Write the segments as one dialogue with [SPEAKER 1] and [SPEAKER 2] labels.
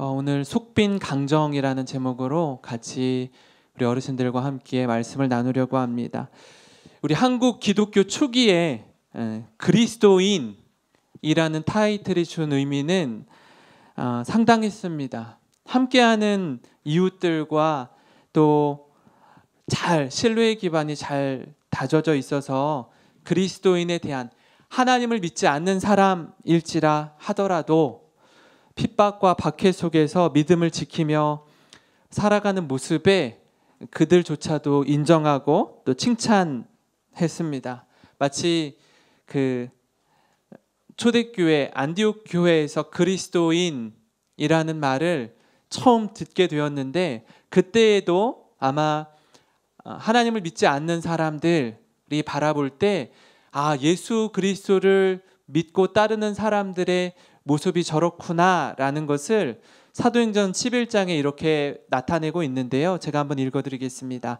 [SPEAKER 1] 오늘 속빈 강정이라는 제목으로 같이 우리 어르신들과 함께 말씀을 나누려고 합니다. 우리 한국 기독교 초기에 그리스도인이라는 타이틀이 준 의미는 상당했습니다. 함께하는 이웃들과 또 잘 신뢰의 기반이 잘 다져져 있어서 그리스도인에 대한, 하나님을 믿지 않는 사람일지라 하더라도 핍박과 박해 속에서 믿음을 지키며 살아가는 모습에 그들조차도 인정하고 또 칭찬했습니다. 마치 그 초대교회 안디옥 교회에서 그리스도인이라는 말을 처음 듣게 되었는데, 그때에도 아마 하나님을 믿지 않는 사람들이 바라볼 때 예수 그리스도를 믿고 따르는 사람들의 모습이 저렇구나라는 것을 사도행전 11장에 이렇게 나타내고 있는데요. 제가 한번 읽어드리겠습니다.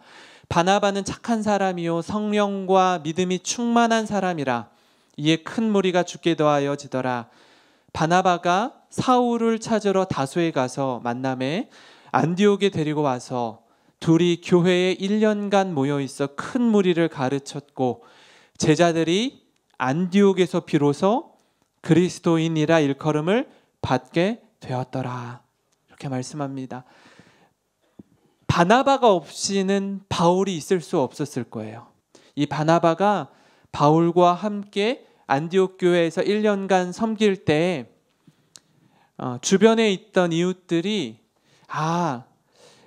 [SPEAKER 1] 바나바는 착한 사람이요 성령과 믿음이 충만한 사람이라 이에 큰 무리가 죽게 더하여지더라. 바나바가 사울을 찾으러 다소에 가서 만남에 안디옥에 데리고 와서 둘이 교회에 1년간 모여있어 큰 무리를 가르쳤고 제자들이 안디옥에서 비로소 그리스도인이라 일컬음을 받게 되었더라. 이렇게 말씀합니다. 바나바가 없이는 바울이 있을 수 없었을 거예요. 이 바나바가 바울과 함께 안디옥 교회에서 1년간 섬길 때 주변에 있던 이웃들이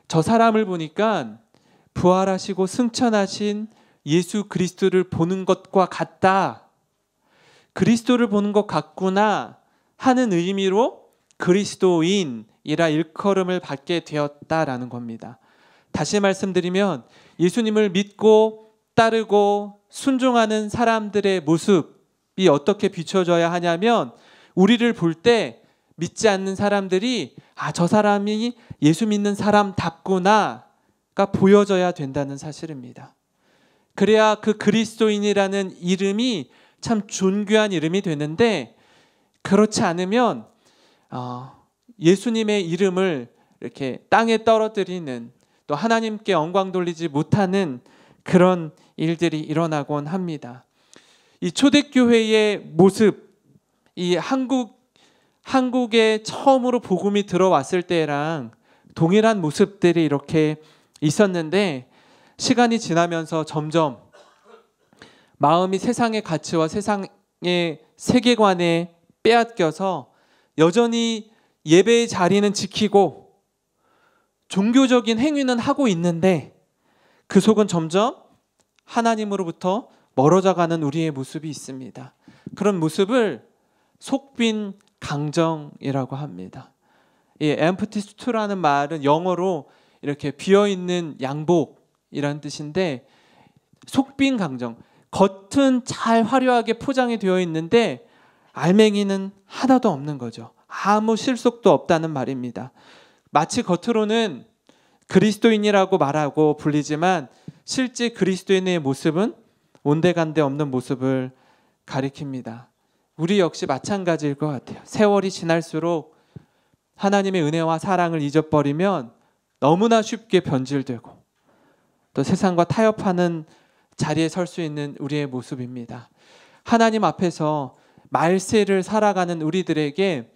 [SPEAKER 1] 저 사람을 보니까 부활하시고 승천하신 예수 그리스도를 보는 것과 같다, 그리스도를 보는 것 같구나 하는 의미로 그리스도인이라 일컬음을 받게 되었다라는 겁니다. 다시 말씀드리면 예수님을 믿고 따르고 순종하는 사람들의 모습이 어떻게 비춰져야 하냐면, 우리를 볼 때 믿지 않는 사람들이 저 사람이 예수 믿는 사람답구나가 보여져야 된다는 사실입니다. 그래야 그 그리스도인이라는 이름이 참 존귀한 이름이 되는데, 그렇지 않으면 예수님의 이름을 이렇게 땅에 떨어뜨리는, 또 하나님께 영광 돌리지 못하는 그런 일들이 일어나곤 합니다. 이 초대교회의 모습, 이 한국에 처음으로 복음이 들어왔을 때랑 동일한 모습들이 이렇게 있었는데, 시간이 지나면서 점점 마음이 세상의 가치와 세상의 세계관에 빼앗겨서 여전히 예배의 자리는 지키고 종교적인 행위는 하고 있는데 그 속은 점점 하나님으로부터 멀어져가는 우리의 모습이 있습니다. 그런 모습을 속빈 강정이라고 합니다. 이 empty stew라는 말은 영어로 이렇게 비어있는 양복이라는 뜻인데, 속빈 강정, 겉은 잘 화려하게 포장이 되어 있는데 알맹이는 하나도 없는 거죠. 아무 실속도 없다는 말입니다. 마치 겉으로는 그리스도인이라고 말하고 불리지만 실제 그리스도인의 모습은 온데간데 없는 모습을 가리킵니다. 우리 역시 마찬가지일 것 같아요. 세월이 지날수록 하나님의 은혜와 사랑을 잊어버리면 너무나 쉽게 변질되고 또 세상과 타협하는 자리에 설 수 있는 우리의 모습입니다. 하나님 앞에서 말세를 살아가는 우리들에게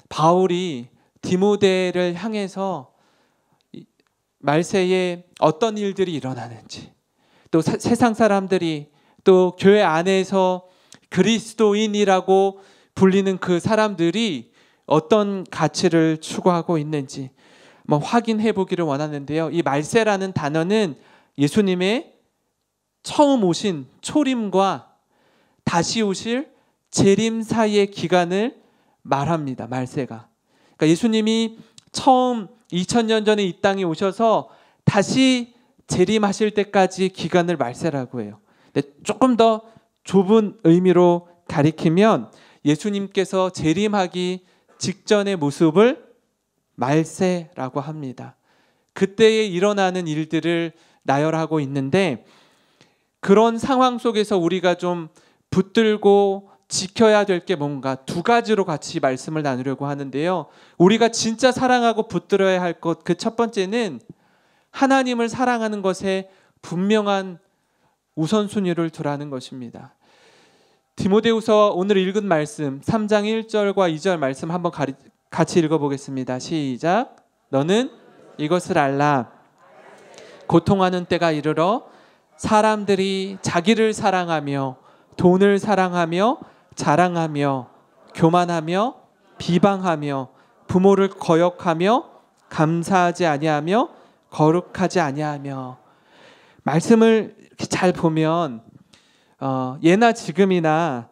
[SPEAKER 1] 바울이 디모데를 향해서 말세에 어떤 일들이 일어나는지, 또 세상 사람들이 또 교회 안에서 그리스도인이라고 불리는 그 사람들이 어떤 가치를 추구하고 있는지 확인해 보기를 원하는데요. 이 말세라는 단어는 예수님의 처음 오신 초림과 다시 오실 재림 사이의 기간을 말합니다. 말세가. 그러니까 예수님이 처음 2000년 전에 이 땅에 오셔서 다시 재림하실 때까지 기간을 말세라고 해요. 근데 조금 더 좁은 의미로 가리키면 예수님께서 재림하기 직전의 모습을 말세라고 합니다. 그때에 일어나는 일들을 나열하고 있는데, 그런 상황 속에서 우리가 좀 붙들고 지켜야 될 게 뭔가 두 가지로 같이 말씀을 나누려고 하는데요. 우리가 진짜 사랑하고 붙들어야 할 것, 그 첫 번째는 하나님을 사랑하는 것에 분명한 우선순위를 두라는 것입니다. 디모데후서 오늘 읽은 말씀 3장 1절과 2절 말씀 한번 같이 읽어보겠습니다. 시작. 너는 이것을 알라. 고통하는 때가 이르러 사람들이 자기를 사랑하며 돈을 사랑하며 자랑하며 교만하며 비방하며 부모를 거역하며 감사하지 아니하며 거룩하지 아니하며. 말씀을 이렇게 잘 보면 예나 지금이나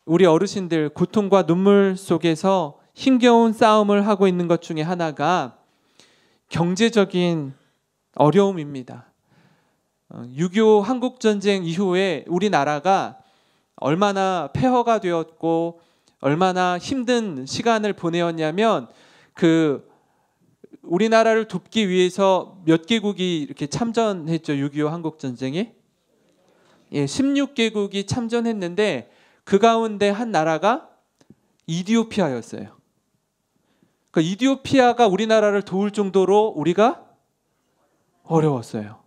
[SPEAKER 1] 우리 어르신들 고통과 눈물 속에서 힘겨운 싸움을 하고 있는 것 중에 하나가 경제적인 어려움입니다. 6.25 한국전쟁 이후에 우리나라가 얼마나 폐허가 되었고 얼마나 힘든 시간을 보내었냐면 우리나라를 돕기 위해서 몇 개국이 이렇게 참전했죠. 6.25 한국전쟁에 16개국이 참전했는데 그 가운데 한 나라가 이디오피아였어요. 그 이디오피아가 우리나라를 도울 정도로 우리가 어려웠어요.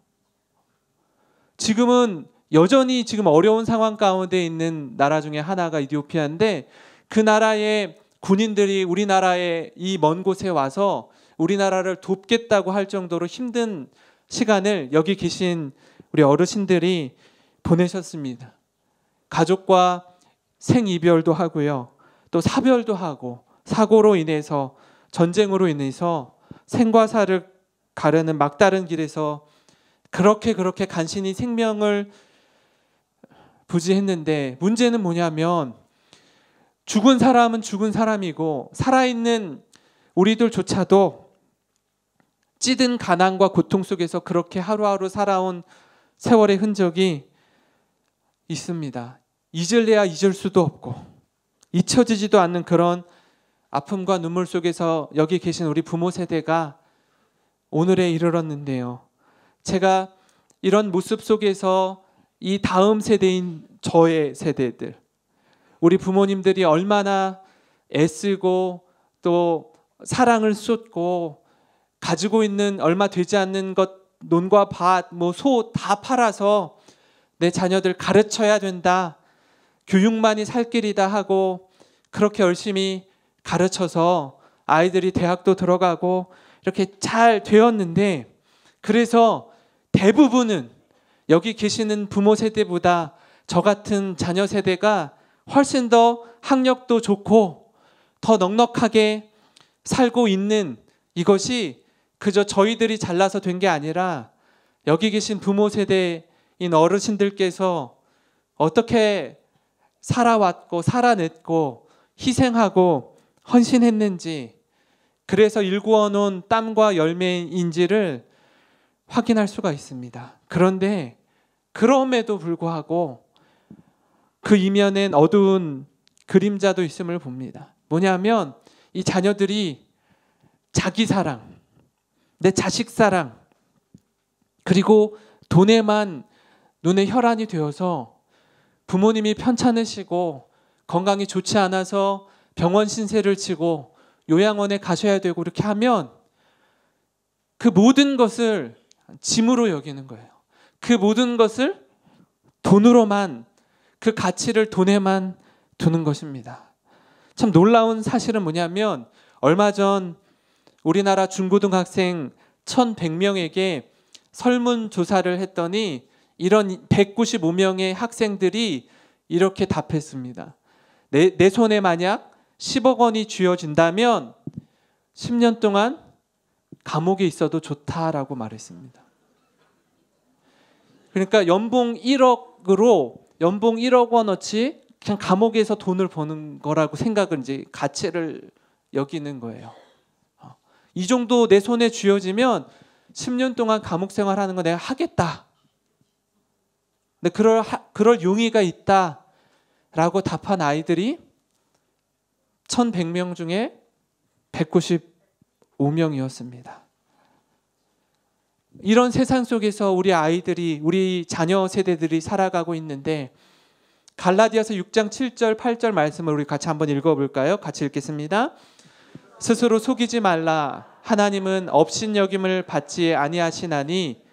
[SPEAKER 1] 지금은 여전히 지금 어려운 상황 가운데 있는 나라 중에 하나가 이디오피아인데 그 나라의 군인들이 우리나라의 이 먼 곳에 와서 우리나라를 돕겠다고 할 정도로 힘든 시간을 여기 계신 우리 어르신들이 보내셨습니다. 가족과 생이별도 하고요. 또 사별도 하고 사고로 인해서 전쟁으로 인해서 생과 사를 가르는 막다른 길에서 그렇게 간신히 생명을 부지했는데 문제는 뭐냐면 죽은 사람은 죽은 사람이고 살아있는 우리들조차도 찌든 가난과 고통 속에서 그렇게 하루하루 살아온 세월의 흔적이 있습니다. 잊을래야 잊을 수도 없고 잊혀지지도 않는 그런 아픔과 눈물 속에서 여기 계신 우리 부모 세대가 오늘에 이르렀는데요. 제가 이런 모습 속에서 이 다음 세대인 저의 세대들, 우리 부모님들이 얼마나 애쓰고 또 사랑을 쏟고 가지고 있는 얼마 되지 않는 것, 논과 밭, 소 다 팔아서 내 자녀들 가르쳐야 된다, 교육만이 살 길이다 하고 그렇게 열심히 가르쳐서 아이들이 대학도 들어가고 이렇게 잘 되었는데, 그래서 대부분은 여기 계시는 부모 세대보다 저 같은 자녀 세대가 훨씬 더 학력도 좋고 더 넉넉하게 살고 있는, 이것이 그저 저희들이 잘나서 된 게 아니라 여기 계신 부모 세대인 어르신들께서 어떻게 살아왔고 살아냈고 희생하고 헌신했는지, 그래서 일구어 놓은 땀과 열매인지를 확인할 수가 있습니다. 그런데 그럼에도 불구하고 그 이면엔 어두운 그림자도 있음을 봅니다. 뭐냐면 이 자녀들이 자기 사랑, 내 자식 사랑, 그리고 돈에만 눈에 혈안이 되어서 부모님이 편찮으시고 건강이 좋지 않아서 병원 신세를 지고 요양원에 가셔야 되고 이렇게 하면 그 모든 것을 짐으로 여기는 거예요. 그 모든 것을 돈으로만, 그 가치를 돈에만 두는 것입니다. 참 놀라운 사실은 뭐냐면 얼마 전 우리나라 중고등학생 1,100명에게 설문조사를 했더니 이런 195명의 학생들이 이렇게 답했습니다. 내 손에 만약 10억 원이 쥐어진다면 10년 동안 감옥에 있어도 좋다라고 말했습니다. 그러니까 연봉 1억 원어치 그냥 감옥에서 돈을 버는 거라고 생각을, 이제 가치를 여기는 거예요. 이 정도 내 손에 쥐어지면 10년 동안 감옥 생활하는 거 내가 하겠다. 근데 그럴 용의가 있다라고 답한 아이들이 1,100명 중에 195명이었습니다. 이런 세상 속에서 우리 아이들이, 우리 자녀 세대들이 살아가고 있는데, 갈라디아서 6장 7절 8절 말씀을 우리 같이 한번 읽어볼까요? 같이 읽겠습니다. 스스로 속이지 말라. 하나님은 업신여김을 받지 아니하시나니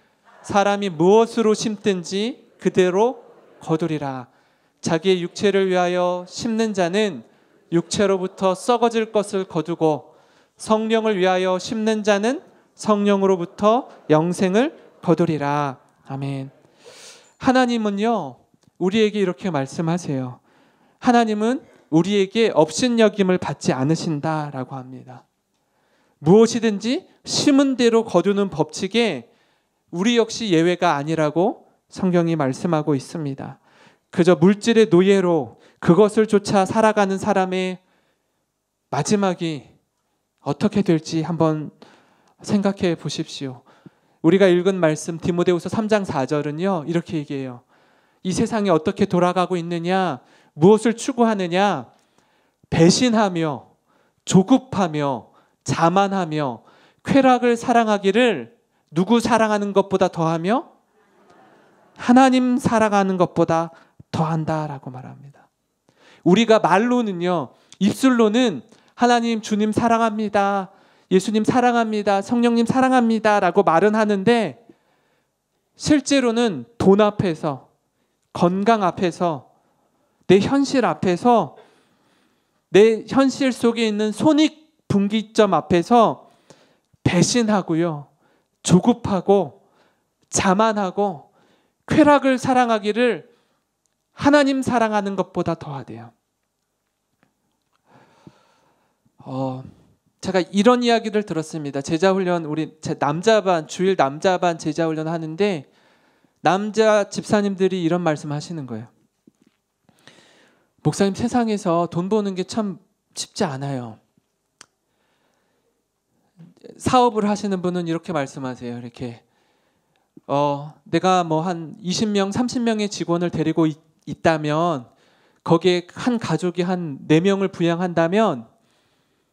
[SPEAKER 1] 사람이 무엇으로 심든지 그대로 거두리라. 자기의 육체를 위하여 심는 자는 육체로부터 썩어질 것을 거두고 성령을 위하여 심는 자는 성령으로부터 영생을 거두리라. 아멘. 하나님은요, 우리에게 이렇게 말씀하세요. 하나님은 우리에게 업신여김을 받지 않으신다라고 합니다. 무엇이든지 심은 대로 거두는 법칙에 우리 역시 예외가 아니라고 성경이 말씀하고 있습니다. 그저 물질의 노예로 그것을 쫓아 살아가는 사람의 마지막이 어떻게 될지 한번 생각해 보십시오. 우리가 읽은 말씀 디모데후서 3장 4절은요, 이렇게 얘기해요. 이 세상이 어떻게 돌아가고 있느냐, 무엇을 추구하느냐, 배신하며 조급하며 자만하며 쾌락을 사랑하기를 누구 사랑하는 것보다 더하며 하나님 사랑하는 것보다 더한다라고 말합니다. 우리가 말로는요, 입술로는 하나님 주님 사랑합니다, 예수님 사랑합니다, 성령님 사랑합니다 라고 말은 하는데 실제로는 돈 앞에서, 건강 앞에서, 내 현실 앞에서, 내 현실 속에 있는 손익분기점 앞에서 배신하고요, 조급하고 자만하고 쾌락을 사랑하기를 하나님 사랑하는 것보다 더하대요. 제가 이런 이야기를 들었습니다. 제자훈련, 우리 남자반, 주일 남자반 제자훈련 하는데 남자 집사님들이 이런 말씀 하시는 거예요. 목사님, 세상에서 돈 버는 게 참 쉽지 않아요. 사업을 하시는 분은 이렇게 말씀하세요. 이렇게 내가 뭐 한 20명, 30명의 직원을 데리고 있다면 거기에 한 가족이 한 4명을 부양한다면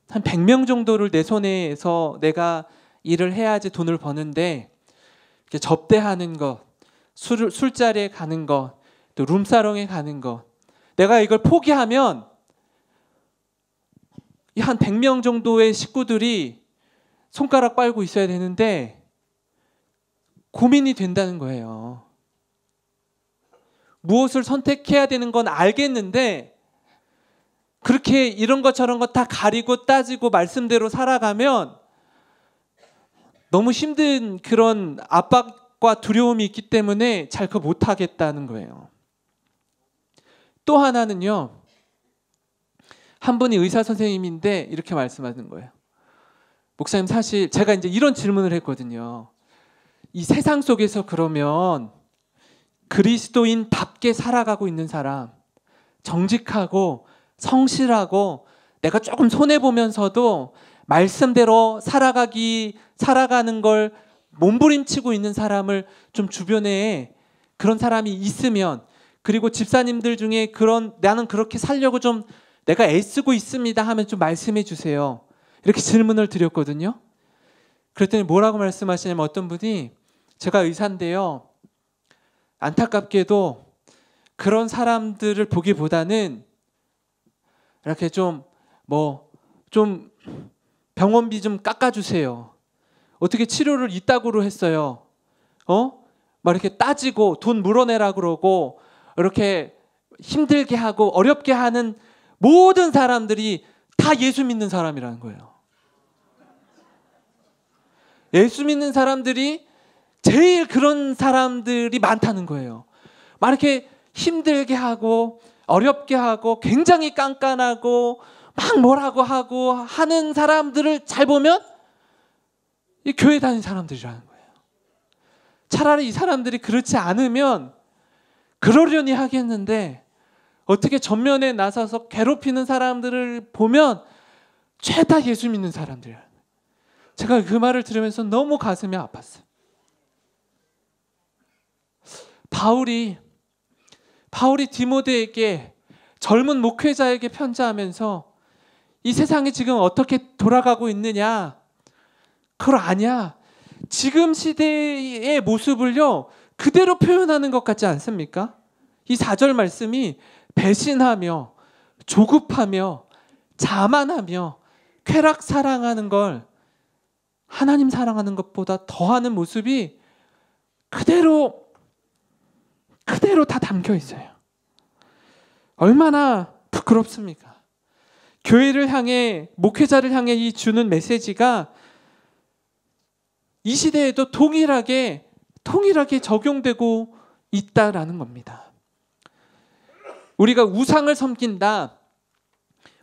[SPEAKER 1] 한 100명 정도를 내 손에서 내가 일을 해야지 돈을 버는데 이렇게 접대하는 것, 술자리에 가는 것, 또 룸사롱에 가는 것, 내가 이걸 포기하면 한 100명 정도의 식구들이 손가락 빨고 있어야 되는데 고민이 된다는 거예요. 무엇을 선택해야 되는 건 알겠는데 그렇게 이런 것 저런 것 다 가리고 따지고 말씀대로 살아가면 너무 힘든 그런 압박과 두려움이 있기 때문에 잘 그거 못하겠다는 거예요. 또 하나는요, 한 분이 의사 선생님인데 이렇게 말씀하는 거예요. 목사님, 사실 제가 이제 이런 질문을 했거든요. 이 세상 속에서 그러면 그리스도인답게 살아가고 있는 사람, 정직하고 성실하고 내가 조금 손해보면서도 말씀대로 살아가는 걸 몸부림치고 있는 사람을 좀 주변에 그런 사람이 있으면, 그리고 집사님들 중에 나는 그렇게 살려고 좀 내가 애쓰고 있습니다 하면 좀 말씀해 주세요. 이렇게 질문을 드렸거든요. 그랬더니 뭐라고 말씀하시냐면, 어떤 분이, 제가 의사인데요, 안타깝게도 그런 사람들을 보기보다는 이렇게 좀 병원비 좀 깎아주세요. 어떻게 치료를 이따구로 했어요. 막 이렇게 따지고 돈 물어내라 그러고 이렇게 힘들게 하고 어렵게 하는 모든 사람들이 다 예수 믿는 사람이라는 거예요. 예수 믿는 사람들이 제일 그런 사람들이 많다는 거예요. 막 이렇게 힘들게 하고 어렵게 하고 굉장히 깐깐하고 막 뭐라고 하고 하는 사람들을 잘 보면 이 교회 다니는 사람들이라는 거예요. 차라리 이 사람들이 그렇지 않으면 그러려니 하겠는데 어떻게 전면에 나서서 괴롭히는 사람들을 보면 죄다 예수 믿는 사람들이라는 거예요. 제가 그 말을 들으면서 너무 가슴이 아팠어요. 바울이 디모데에게, 젊은 목회자에게 편지하면서 이 세상이 지금 어떻게 돌아가고 있느냐, 그걸 아냐, 지금 시대의 모습을요 그대로 표현하는 것 같지 않습니까? 이 4절 말씀이 배신하며 조급하며 자만하며 쾌락 사랑하는 걸 하나님 사랑하는 것보다 더하는 모습이 그대로 다 담겨 있어요. 얼마나 부끄럽습니까? 교회를 향해, 목회자를 향해 이 주는 메시지가 이 시대에도 동일하게 적용되고 있다라는 겁니다. 우리가 우상을 섬긴다,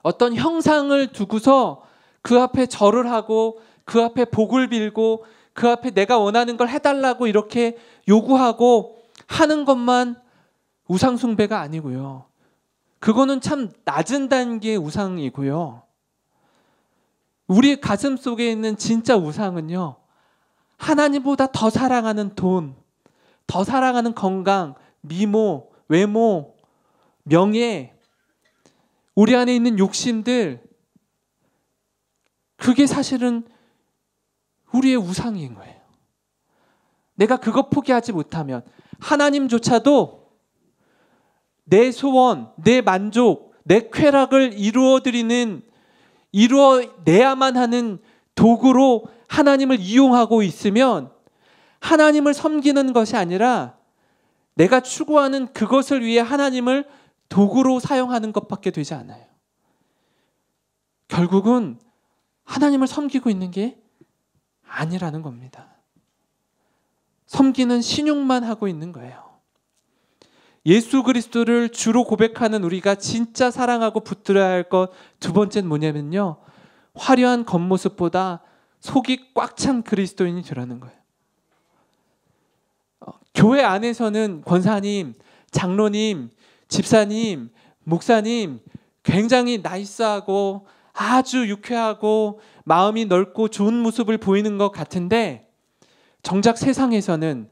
[SPEAKER 1] 어떤 형상을 두고서 그 앞에 절을 하고 그 앞에 복을 빌고 그 앞에 내가 원하는 걸 해달라고 이렇게 요구하고 하는 것만 우상 숭배가 아니고요. 그거는 참 낮은 단계의 우상이고요. 우리의 가슴 속에 있는 진짜 우상은요, 하나님보다 더 사랑하는 돈, 더 사랑하는 건강, 미모, 외모, 명예, 우리 안에 있는 욕심들, 그게 사실은 우리의 우상인 거예요. 내가 그거 포기하지 못하면 하나님조차도 내 소원, 내 만족, 내 쾌락을 이루어내야만 하는 도구로 하나님을 이용하고 있으면 하나님을 섬기는 것이 아니라 내가 추구하는 그것을 위해 하나님을 도구로 사용하는 것밖에 되지 않아요. 결국은 하나님을 섬기고 있는 게 아니라는 겁니다. 섬기는 신용만 하고 있는 거예요. 예수 그리스도를 주로 고백하는 우리가 진짜 사랑하고 붙들어야 할 것 두 번째는 뭐냐면요, 화려한 겉모습보다 속이 꽉 찬 그리스도인이 되라는 거예요. 교회 안에서는 권사님, 장로님, 집사님, 목사님 굉장히 나이스하고 아주 유쾌하고 마음이 넓고 좋은 모습을 보이는 것 같은데, 정작 세상에서는,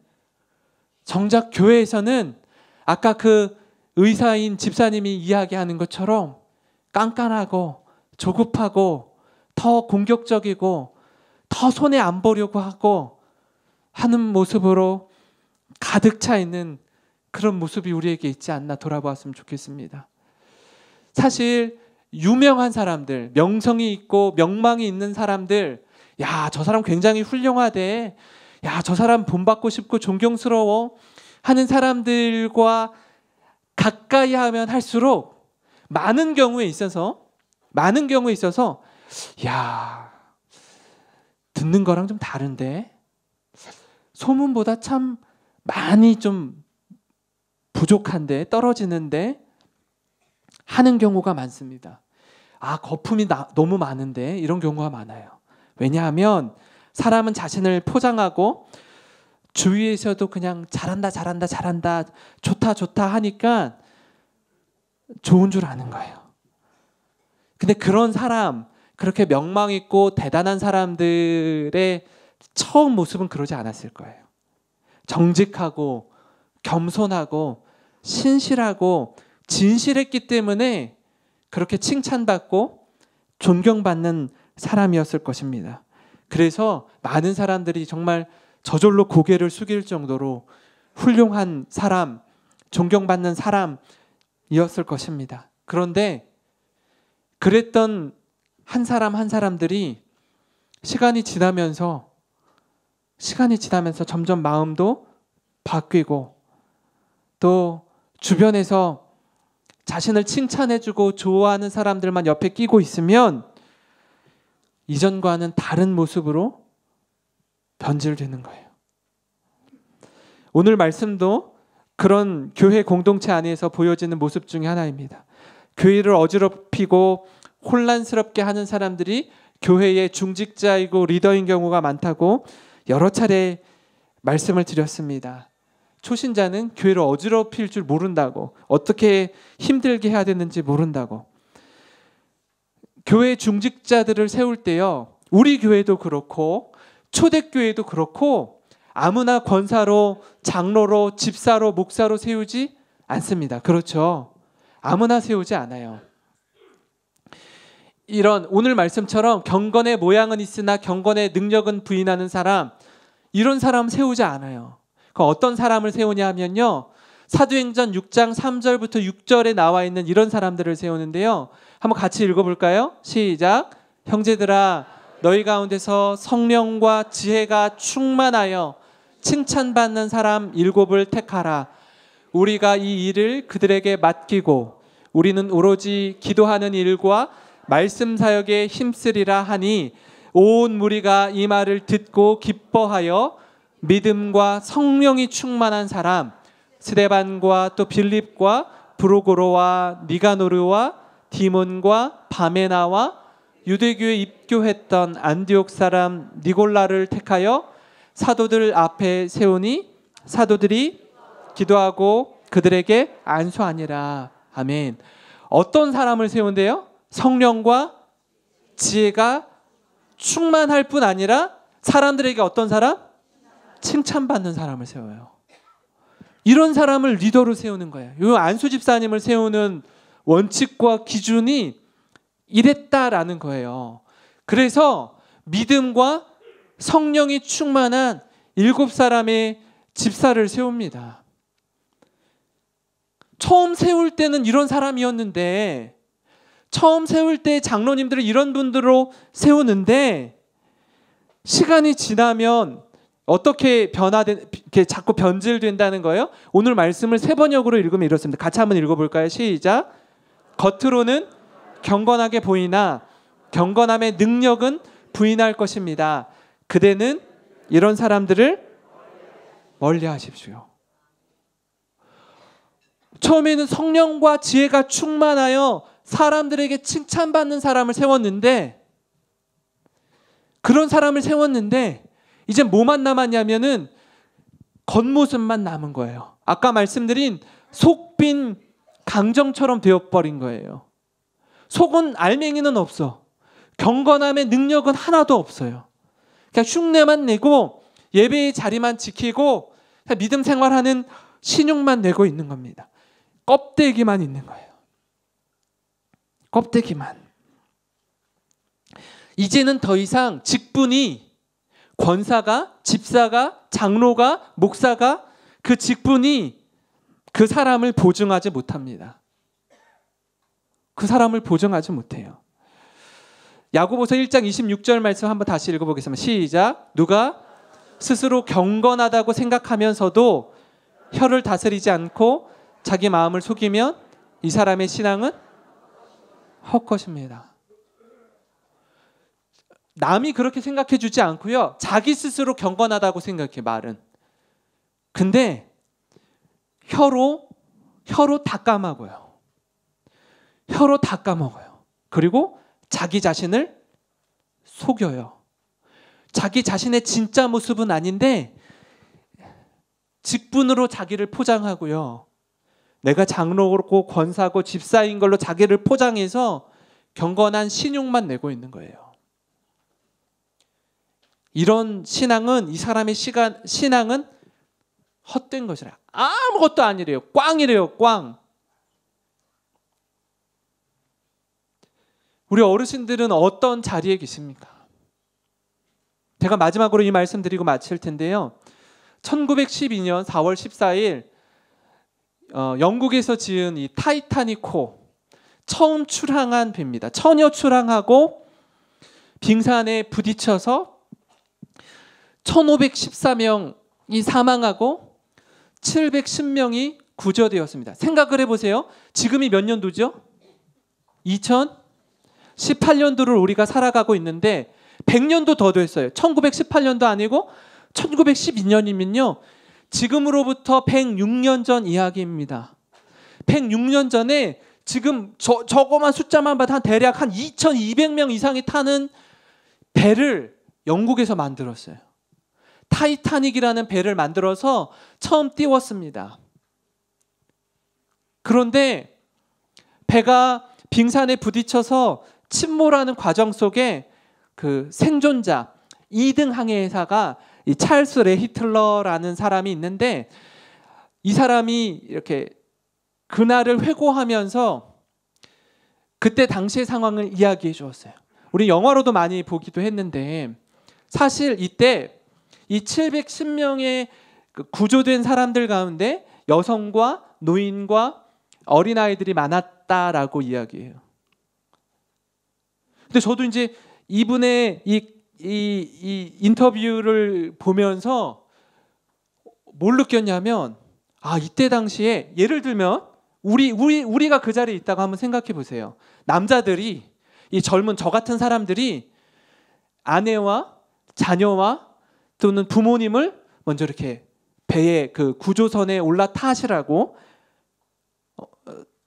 [SPEAKER 1] 정작 교회에서는 아까 그 의사인 집사님이 이야기하는 것처럼 깐깐하고 조급하고 더 공격적이고 더 손에 안 보려고 하고 하는 모습으로 가득 차 있는 그런 모습이 우리에게 있지 않나 돌아보았으면 좋겠습니다. 사실 유명한 사람들, 명성이 있고 명망이 있는 사람들, 야, 저 사람 굉장히 훌륭하대, 야, 저 사람 본받고 싶고 존경스러워 하는 사람들과 가까이 하면 할수록 많은 경우에 있어서 야, 듣는 거랑 좀 다른데, 소문보다 참 많이 좀 부족한데, 떨어지는데 하는 경우가 많습니다. 아, 거품이 너무 많은데, 이런 경우가 많아요. 왜냐하면 사람은 자신을 포장하고 주위에서도 그냥 잘한다 좋다 하니까 좋은 줄 아는 거예요. 근데 그런 사람, 그렇게 명망 있고 대단한 사람들의 처음 모습은 그러지 않았을 거예요. 정직하고 겸손하고 신실하고 진실했기 때문에 그렇게 칭찬받고 존경받는 사람이었을 것입니다. 그래서 많은 사람들이 정말 저절로 고개를 숙일 정도로 훌륭한 사람, 존경받는 사람이었을 것입니다. 그런데 그랬던 한 사람들이 시간이 지나면서 점점 마음도 바뀌고 또 주변에서 자신을 칭찬해주고 좋아하는 사람들만 옆에 끼고 있으면 이전과는 다른 모습으로 변질되는 거예요. 오늘 말씀도 그런 교회 공동체 안에서 보여지는 모습 중에 하나입니다. 교회를 어지럽히고 혼란스럽게 하는 사람들이 교회의 중직자이고 리더인 경우가 많다고 여러 차례 말씀을 드렸습니다. 초신자는 교회를 어지럽힐 줄 모른다고, 어떻게 힘들게 해야 되는지 모른다고. 교회 중직자들을 세울 때요, 우리 교회도 그렇고 초대교회도 그렇고 아무나 권사로, 장로로, 집사로, 목사로 세우지 않습니다. 그렇죠? 아무나 세우지 않아요. 이런 오늘 말씀처럼 경건의 모양은 있으나 경건의 능력은 부인하는 사람, 이런 사람 세우지 않아요. 어떤 사람을 세우냐 하면요, 사도행전 6장 3절부터 6절에 나와 있는 이런 사람들을 세우는데요. 한번 같이 읽어볼까요? 시작. 형제들아 너희 가운데서 성령과 지혜가 충만하여 칭찬받는 사람 7을 택하라. 우리가 이 일을 그들에게 맡기고 우리는 오로지 기도하는 일과 말씀 사역에 힘쓰리라 하니 온 무리가 이 말을 듣고 기뻐하여 믿음과 성령이 충만한 사람 스데반과 또 빌립과 브로고로와 니가노르와 디몬과 바메나와 유대교에 입교했던 안디옥 사람 니골라를 택하여 사도들 앞에 세우니 사도들이 기도하고 그들에게 안수하니라. 아멘. 어떤 사람을 세운대요? 성령과 지혜가 충만할 뿐 아니라 사람들에게 어떤 사람? 칭찬받는 사람을 세워요. 이런 사람을 리더로 세우는 거예요. 이 안수 집사님을 세우는 원칙과 기준이 이랬다라는 거예요. 그래서 믿음과 성령이 충만한 7사람의 집사를 세웁니다. 처음 세울 때는 이런 사람이었는데, 처음 세울 때 장로님들을 이런 분들로 세우는데 시간이 지나면 어떻게 이렇게 자꾸 변질된다는 거예요? 오늘 말씀을 세 번역으로 읽으면 이렇습니다. 같이 한번 읽어볼까요? 시작. 겉으로는 경건하게 보이나 경건함의 능력은 부인할 것입니다. 그대는 이런 사람들을 멀리 하십시오. 처음에는 성령과 지혜가 충만하여 사람들에게 칭찬받는 사람을 세웠는데, 그런 사람을 세웠는데 이제 뭐만 남았냐면은 겉모습만 남은 거예요. 아까 말씀드린 속 빈 강정처럼 되어버린 거예요. 속은 알맹이는 없어. 경건함의 능력은 하나도 없어요. 그냥 흉내만 내고 예배의 자리만 지키고 믿음 생활하는 신용만 내고 있는 겁니다. 껍데기만 있는 거예요. 껍데기만. 이제는 더 이상 직분이, 권사가, 집사가, 장로가, 목사가, 그 직분이 그 사람을 보증하지 못합니다. 그 사람을 보증하지 못해요. 야고보서 1장 26절 말씀 한번 다시 읽어보겠습니다. 시작. 누가 스스로 경건하다고 생각하면서도 혀를 다스리지 않고 자기 마음을 속이면 이 사람의 신앙은 헛것입니다. 남이 그렇게 생각해 주지 않고요, 자기 스스로 경건하다고 생각해, 말은. 근데 혀로 다 까먹어요. 혀로 다 까먹어요. 그리고 자기 자신을 속여요. 자기 자신의 진짜 모습은 아닌데 직분으로 자기를 포장하고요, 내가 장로고 권사고 집사인 걸로 자기를 포장해서 경건한 신용만 내고 있는 거예요. 이런 신앙은, 이 사람의 신앙은 헛된 것이라. 아무것도 아니래요. 꽝이래요. 꽝. 우리 어르신들은 어떤 자리에 계십니까? 제가 마지막으로 이 말씀 드리고 마칠 텐데요. 1912년 4월 14일 영국에서 지은 이 타이타닉호, 처음 출항한 배입니다. 처녀 출항하고 빙산에 부딪혀서 1514명이 사망하고 710명이 구조되었습니다. 생각을 해보세요. 지금이 몇 년도죠? 2018년도를 우리가 살아가고 있는데 100년도 더 됐어요. 1918년도 아니고 1912년이면요. 지금으로부터 106년 전 이야기입니다. 106년 전에 지금 저거만 숫자만 봐도 대략 한 2200명 이상이 타는 배를 영국에서 만들었어요. 타이타닉이라는 배를 만들어서 처음 띄웠습니다. 그런데 배가 빙산에 부딪혀서 침몰하는 과정 속에 그 생존자 2등 항해사가 이 찰스 레히틀러라는 사람이 있는데, 이 사람이 이렇게 그날을 회고하면서 그때 당시의 상황을 이야기해 주었어요. 우리 영화로도 많이 보기도 했는데, 사실 이때 이 710명의 구조된 사람들 가운데 여성과 노인과 어린아이들이 많았다라고 이야기해요. 근데 저도 이제 이분의 이 인터뷰를 보면서 뭘 느꼈냐면, 이때 당시에 예를 들면 우리가 그 자리에 있다고 한번 생각해 보세요. 남자들이, 이 젊은 저 같은 사람들이 아내와 자녀와 또는 부모님을 먼저 이렇게 배에 그 구조선에 올라타시라고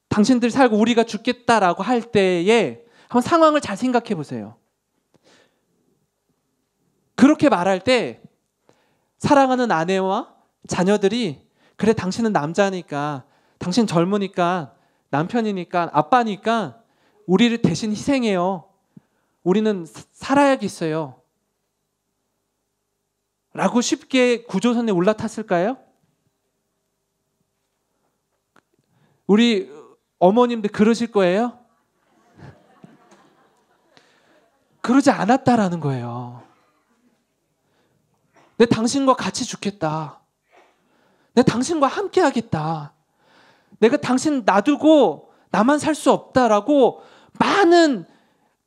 [SPEAKER 1] 당신들 살고 우리가 죽겠다라고 할 때에 한번 상황을 잘 생각해 보세요. 그렇게 말할 때 사랑하는 아내와 자녀들이, 그래 당신은 남자니까, 당신 젊으니까, 남편이니까, 아빠니까 우리를 대신 희생해요. 우리는 살아야겠어요. 라고 쉽게 구조선에 올라탔을까요? 우리 어머님들 그러실 거예요? 그러지 않았다라는 거예요. 내 당신과 같이 죽겠다. 내 당신과 함께 하겠다. 내가 당신 놔두고 나만 살 수 없다라고 많은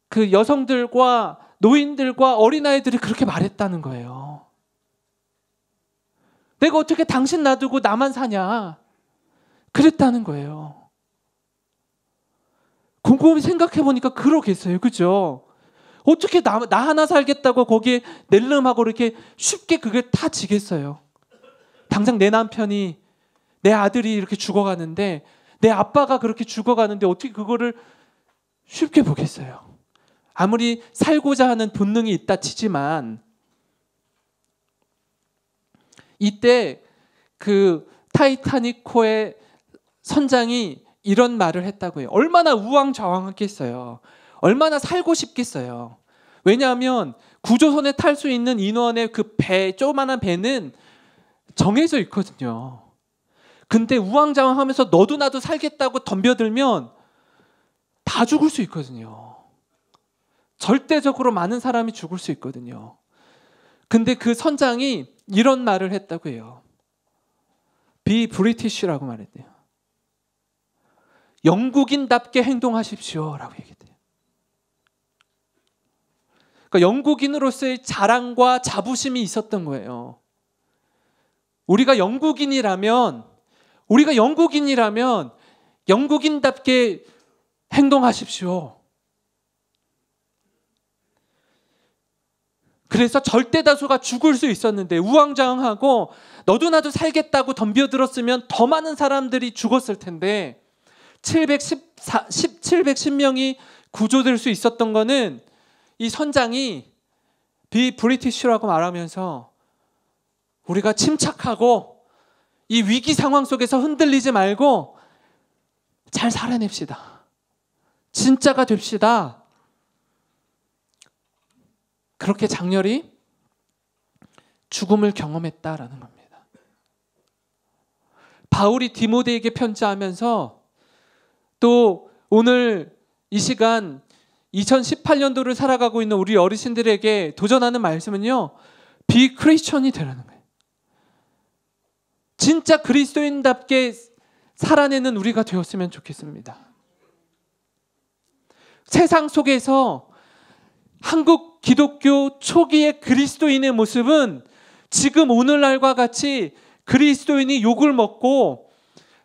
[SPEAKER 1] 그 여성들과 노인들과 어린아이들이 그렇게 말했다는 거예요. 내가 어떻게 당신 놔두고 나만 사냐. 그랬다는 거예요. 곰곰이 생각해 보니까 그러겠어요. 그죠? 어떻게 나 하나 살겠다고 거기에 낼름하고 이렇게 쉽게 그게 다 지겠어요. 당장 내 남편이, 내 아들이 이렇게 죽어가는데, 내 아빠가 그렇게 죽어가는데 어떻게 그거를 쉽게 보겠어요. 아무리 살고자 하는 본능이 있다 치지만, 이때 그 타이타닉호의 선장이 이런 말을 했다고 해요. 얼마나 우왕좌왕했겠어요. 얼마나 살고 싶겠어요. 왜냐하면 구조선에 탈 수 있는 인원의 그 배, 조그만한 배는 정해져 있거든요. 근데 우왕좌왕하면서 너도 나도 살겠다고 덤벼들면 다 죽을 수 있거든요. 절대적으로 많은 사람이 죽을 수 있거든요. 근데 그 선장이 이런 말을 했다고 해요. Be British라고 말했대요. 영국인답게 행동하십시오 라고 얘기했대요. 그러니까 영국인으로서의 자랑과 자부심이 있었던 거예요. 우리가 영국인이라면 영국인답게 행동하십시오. 그래서 절대 다수가 죽을 수 있었는데, 우왕좌왕하고 너도 나도 살겠다고 덤벼들었으면 더 많은 사람들이 죽었을 텐데 710명이 구조될 수 있었던 거는 이 선장이 Be British라고 말하면서 우리가 침착하고 이 위기 상황 속에서 흔들리지 말고 잘 살아냅시다. 진짜가 됩시다. 그렇게 장렬히 죽음을 경험했다라는 겁니다. 바울이 디모데에게 편지하면서 또 오늘 이 시간 2018년도를 살아가고 있는 우리 어르신들에게 도전하는 말씀은요, 비크리스천이 되라는 거예요. 진짜 그리스도인답게 살아내는 우리가 되었으면 좋겠습니다. 세상 속에서 한국 기독교 초기의 그리스도인의 모습은 지금 오늘날과 같이 그리스도인이 욕을 먹고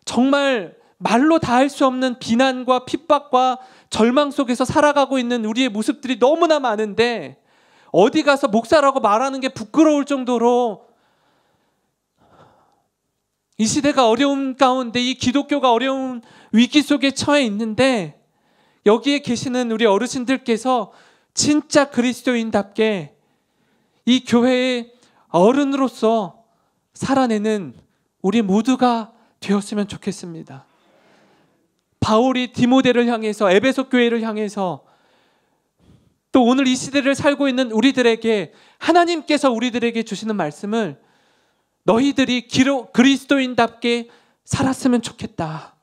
[SPEAKER 1] 정말 말로 다 할 수 없는 비난과 핍박과 절망 속에서 살아가고 있는 우리의 모습들이 너무나 많은데, 어디 가서 목사라고 말하는 게 부끄러울 정도로 이 시대가 어려운 가운데, 이 기독교가 어려운 위기 속에 처해 있는데, 여기에 계시는 우리 어르신들께서 진짜 그리스도인답게 이 교회의 어른으로서 살아내는 우리 모두가 되었으면 좋겠습니다. 바울이 디모데를 향해서, 에베소 교회를 향해서, 또 오늘 이 시대를 살고 있는 우리들에게 하나님께서 우리들에게 주시는 말씀을, 너희들이 그리스도인답게 살았으면 좋겠다.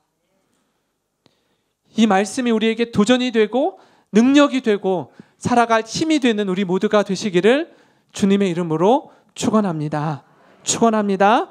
[SPEAKER 1] 이 말씀이 우리에게 도전이 되고 능력이 되고 살아갈 힘이 되는 우리 모두가 되시기를 주님의 이름으로 축원합니다. 축원합니다.